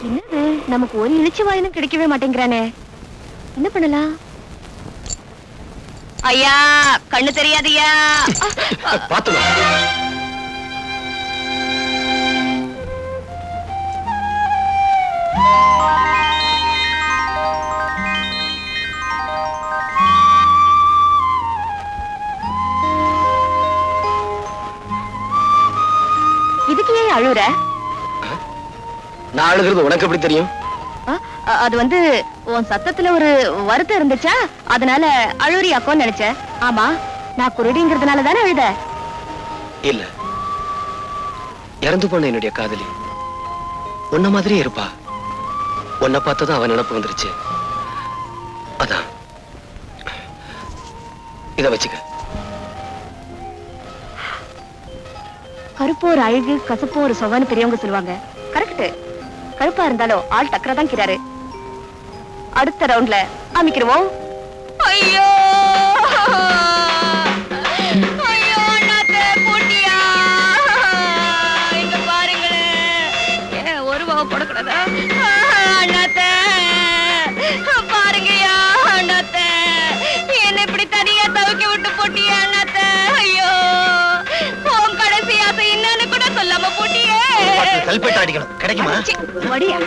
என்னது நமக்கு ஒரு இழிச்சு வாயினும் கிடைக்கவே மாட்டேங்கிறானே, என்ன பண்ணலாம்? ஐயா, கண்ணு தெரியாதியா? பாத்துமா. இதுக்கு ஏன் அழுற? நான் அழுகிறது உனக்கு எப்படி தெரியும்? அது வந்து உன் சத்தத்துல ஒரு வருத்தம் இருந்துச்சா, அதனால அழுறியாக்கோன்னு நினைச்சேன். ஆமா, நான் குருடிங்கிறதுனால தானே அழுத? இல்ல, இறந்து போன என்னுடைய காதலி உன்ன மாதிரியே இருப்பா. உன்னை பார்த்ததும் அவன் நினப்பு வந்துருச்சு. அதான் இத வச்சுக்க. கருப்பு ஒரு அழகு, கசப்பு ஒரு சொவன்னு பெரியவங்க சொல்லுவாங்க. கரெக்ட். கருப்பா இருந்தாலும் ஆள் டக்கரா தான் கிறாரு. அடுத்த ரவுண்ட்ல அமைக்கிறோம். ஐயோ ஐயோ, அண்ணாத்த போட்டியா? இங்க பாருங்களேன், ஒரு ரூபாவை போடக்கூடாதா? அண்ணாத்த பாருங்கய்யா, அண்ணாத்த என்ன இப்படி தனியா தவிக்க விட்டு போட்டியா அண்ணாத்த? ஐயோ, உன் கடைசி ஆசை என்னன்னு கூட சொல்லாம போட்டியே. கல்பேட்டை அடிக்கணும், கிடைக்குமா? வடியா.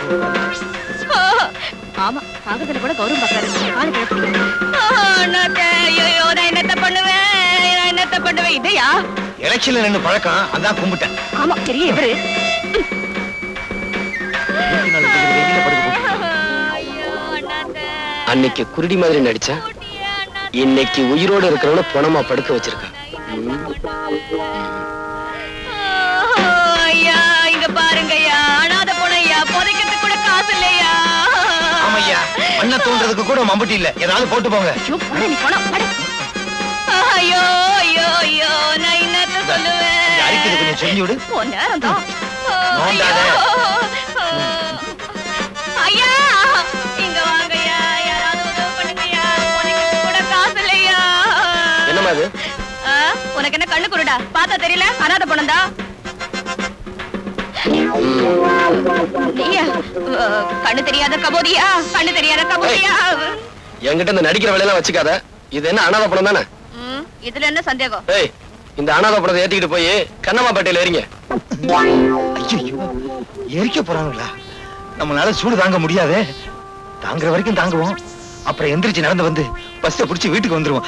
ஆமா, காகத்துல கூட கௌரவம் பாக்குறாரு. காலு கிளப்பிங்க. ஐயோ, நான் என்னத்த பண்ணுவேன்? இதையா எலெக்ஷன்ல நின்னு பழக்கம், அதான் கும்பிட்டேன். ஆமா, பெரிய இவரு. அன்னைக்கு குருடி மாதிரி நடிச்சா, இன்னைக்கு உயிரோடு இருக்கிறவன பணமா படுக்க வச்சிருக்கா. ஐயா, இங்க பாருங்கய்யா, அனாதை போனையா, புதைக்கிறதுக்கு கூட காசு இல்லையா? ஆமையா, மண்ண தோன்றதுக்கு கூட மம்பட்டி இல்ல, ஏதாவது போட்டு போங்க. ஐயோ ஐயோ ஐயோ, நான் என்னத்த சொல்லுவேன்? அரிக்குது, கொஞ்சம் செஞ்சு விடு. நேரம் தான். ஐயா, இங்க வாங்கய்யா, யாராவது உதவி பண்ணுங்கய்யா, புதைக்கிறதுக்கு கூட காசு இல்லையா? என்னமா அது? உனக்கு என்ன கண்ணு குருடா? பார்த்தா தெரியல? அனாதை பணம்தா. கண்ணு தெரியாத கபோதியா? கண்ணு தெரியாத கபோதியா? என்கிட்ட இந்த நடிக்கிற வேலையெல்லாம் வச்சுக்காத. இது என்ன அனாதை படம் தானே? இதுல என்ன சந்தேகம்? ஏய், இந்த அனாதை படத்தை ஏத்திக்கிட்டு போய் கண்ணம்மாப்பேட்டையில ஏறிங்க. ஐயோ, எரிக்க போறாங்களா? நம்மளால சூடு தாங்க முடியாதே. தாங்குற வரைக்கும் தாங்குவோம், அப்புறம் எந்திரிச்சு நடந்து வந்து பஸ்ஸை புடிச்சு வீட்டுக்கு வந்துருவோம்.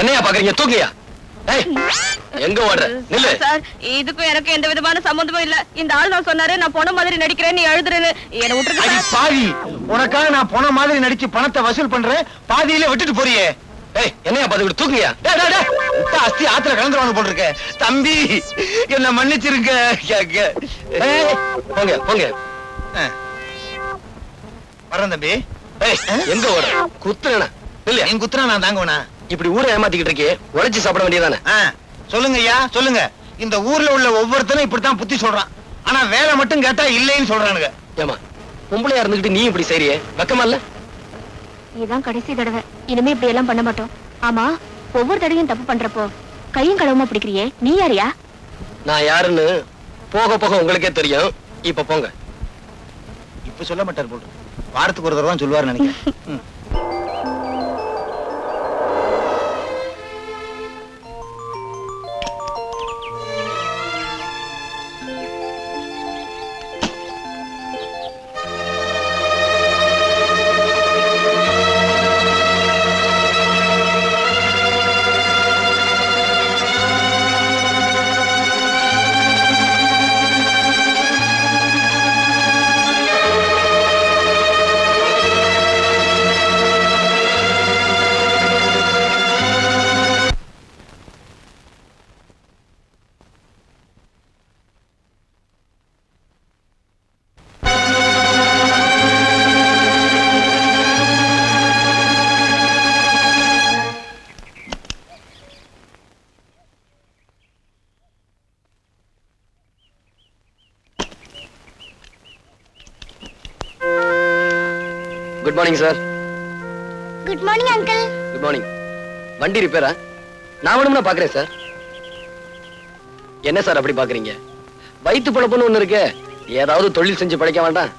என்னையா பாக்குறீங்க? தூக்கியா? எங்க ஓடுற? நில்லு. சார், இதுக்கும் எனக்கு எந்த விதமான சம்பந்தமும் இல்ல. இந்த ஆள் தான் சொன்னாரு நான் பொண்ண மாதிரி நடிக்கிறேன், நீ எழுதுறேன்னு. என்ன விட்டுருக்க பாவி. உனக்காக நான் பொண்ண மாதிரி நடிச்சு பணத்தை வசூல் பண்றேன், பாதியில விட்டுட்டு போறியே. என்னையா பாத்து தூக்குங்க. அஸ்தி ஆத்துல கலந்துருவாங்க போல் இருக்க. தம்பி, என்ன மன்னிச்சிருங்க. போங்க போங்க. வரேன் தம்பி. எங்க ஓட? குத்துறேனா? இல்ல, என் குத்துறா நான் தாங்கண்ணா. இப்படி ஊரை ஏமாத்திக்கிட்டு இருக்கே, உழைச்சு சாப்பிட வேண்டியதானே? சொல்லுங்க ஐயா, சொல்லுங்க. இந்த ஊர்ல உள்ள ஒவ்வொருத்தரும் இப்படித்தான் புத்தி சொல்றான். ஆனா வேலை மட்டும் கேட்டா இல்லைன்னு சொல்றானுங்க. ஏமா, பொம்பளையா இருந்துகிட்டு நீ இப்படி செய்றியே, வெக்கமா இல்ல? இதான் கடைசி தடவை, இனிமே இப்படி எல்லாம் பண்ண மாட்டோம். ஆமா, ஒவ்வொரு தடவையும் தப்பு பண்றப்போ கையும் களவுமா பிடிக்கிறியே, நீ யாரியா? நான் யாருன்னு போக போக உங்களுக்கே தெரியும். இப்ப போங்க. இப்ப சொல்ல மாட்டார் போல், வாரத்துக்கு ஒரு தடவை தான் சொல்லுவார் நினைக்கிறேன். Good morning sir. Good morning uncle. Good morning. வண்டி ரிப்பேரா? நான் வேணும்னா பாக்குறேன் சார். என்ன சார் அப்படி பாக்குறீங்க? வயிற்று பொழப்புன்னு ஒண்ணு இருக்கு, ஏதாவது தொழில் செஞ்சு படிக்க வேண்டாம்?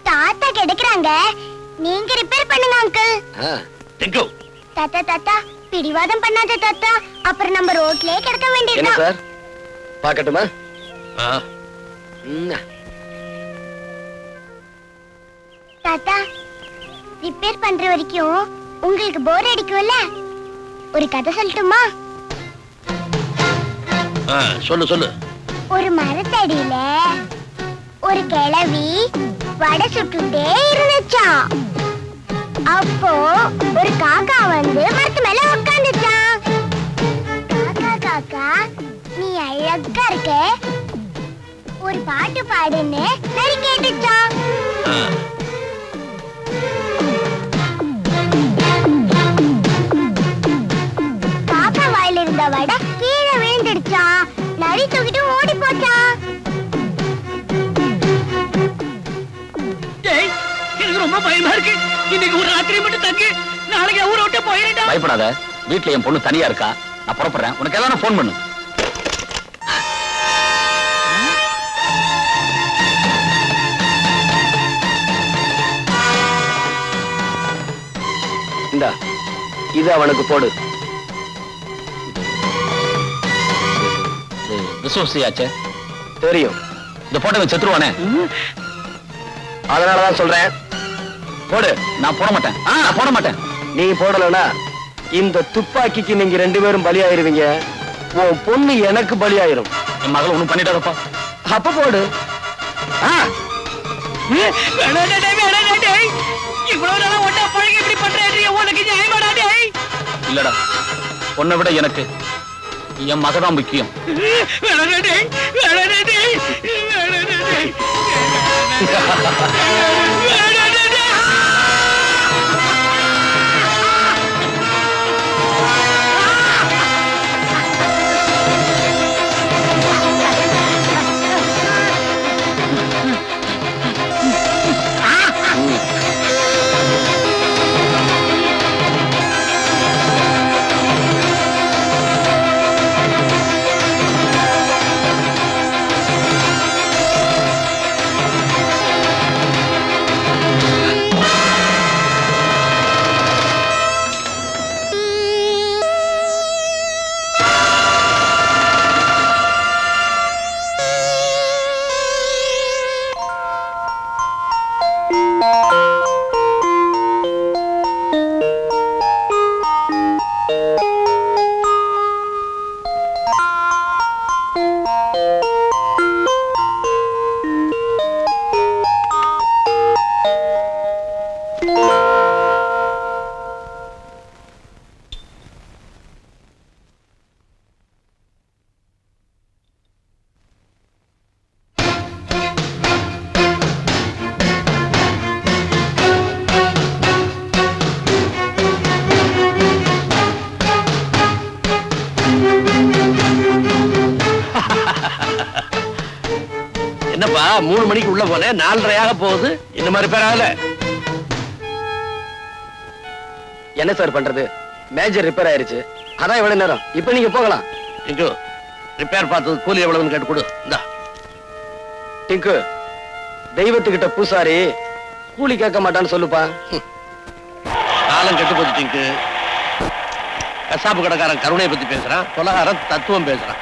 தாத்தா கிடைக்கிறாங்க, நீங்க ரிப்பேர் பண்ணுங்க அங்கிள். டிங்கு. தாத்தா தாத்தா பிடிவாதம் பண்ணாத தாத்தா, அப்புறம் நம்ம ரோட்லயே கிடக்க என்ன வேண்டியதுதான். சார் பாக்கட்டுமா? தாத்தா ரிப்பேர் பண்ற வரைக்கும் உங்களுக்கு போர் அடிக்கும்ல, ஒரு கதை சொல்லட்டுமா? சொல்லு சொல்லு. ஒரு மரத்தடியில ஒரு கிழவி வடை சுட்டுட்டே இருந்துச்சாம். அப்போ ஒரு காக்கா வந்து மரத்து மேல உட்கார்ந்துச்சான். காக்கா காக்கா நீ அழகா இருக்க, ஒரு பாட்டு பாடுன்னு நரி கேட்டுச்சான். காக்கா வாயில இருந்த வடை கீழே விழுந்துடுச்சான். நரி தூக்கிட்டு ஓடி போச்சான். எனக்கு ரொம்ப பயமா இருக்கு. இன்னைக்கு ஒரு ராத்திரி மட்டும் தங்கி நாளைக்கு ஊரை விட்டு போயிடா. பயப்படாத, வீட்டுல என் பொண்ணு தனியா இருக்கா, நான் புறப்படுறேன். உனக்கு ஏதாவது போன் பண்ணு. இந்தா இது அவனுக்கு போடு. விசுவசியாச்சே தெரியும். இந்த போட்டோ செத்துருவானே, அதனாலதான் சொல்றேன் போடு. நான் போட மாட்டேன், நான் போட மாட்டேன். நீ போடலனா இந்த துப்பாக்கிக்கு நீங்க 2 பேரும் பலியாயிருவீங்க. உன் பொண்ணு எனக்கு பலியாயிரும். என் மகளை ஒண்ணும் பண்ணிட்டாரப்பா. அப்ப போடு. இவ்வளவு நாளா ஒட்டா பழகி இப்படி பண்றேன், உனக்கு நியாயமாடா? இல்லடா, பொண்ணை விட எனக்கு என் மகதான் முக்கியம். என்னப்பா 3 மணிக்கு உள்ள போனேன், 4:30 போகுது. இந்த மாதிரி பேர் ஆகல. என்ன சார் பண்றது, மேஜர் ரிப்பேர் ஆயிருச்சு. அதான் எவ்வளவு நேரம். இப்ப நீங்க போகலாம். டிங்கு, ரிப்பேர் பார்த்தது கூலி எவ்வளவுன்னு கேட்டு கொடு. இந்தா. டிங்கு, தெய்வத்துக்கிட்ட பூசாரி கூலி கேட்க மாட்டான்னு சொல்லுப்பா. காலம் கெட்டு போச்சு டிங்கு. கசாப்பு கடைக்காரன் கருணையை பத்தி பேசுறான், கொலகாரன் தத்துவம் பேசுறான்.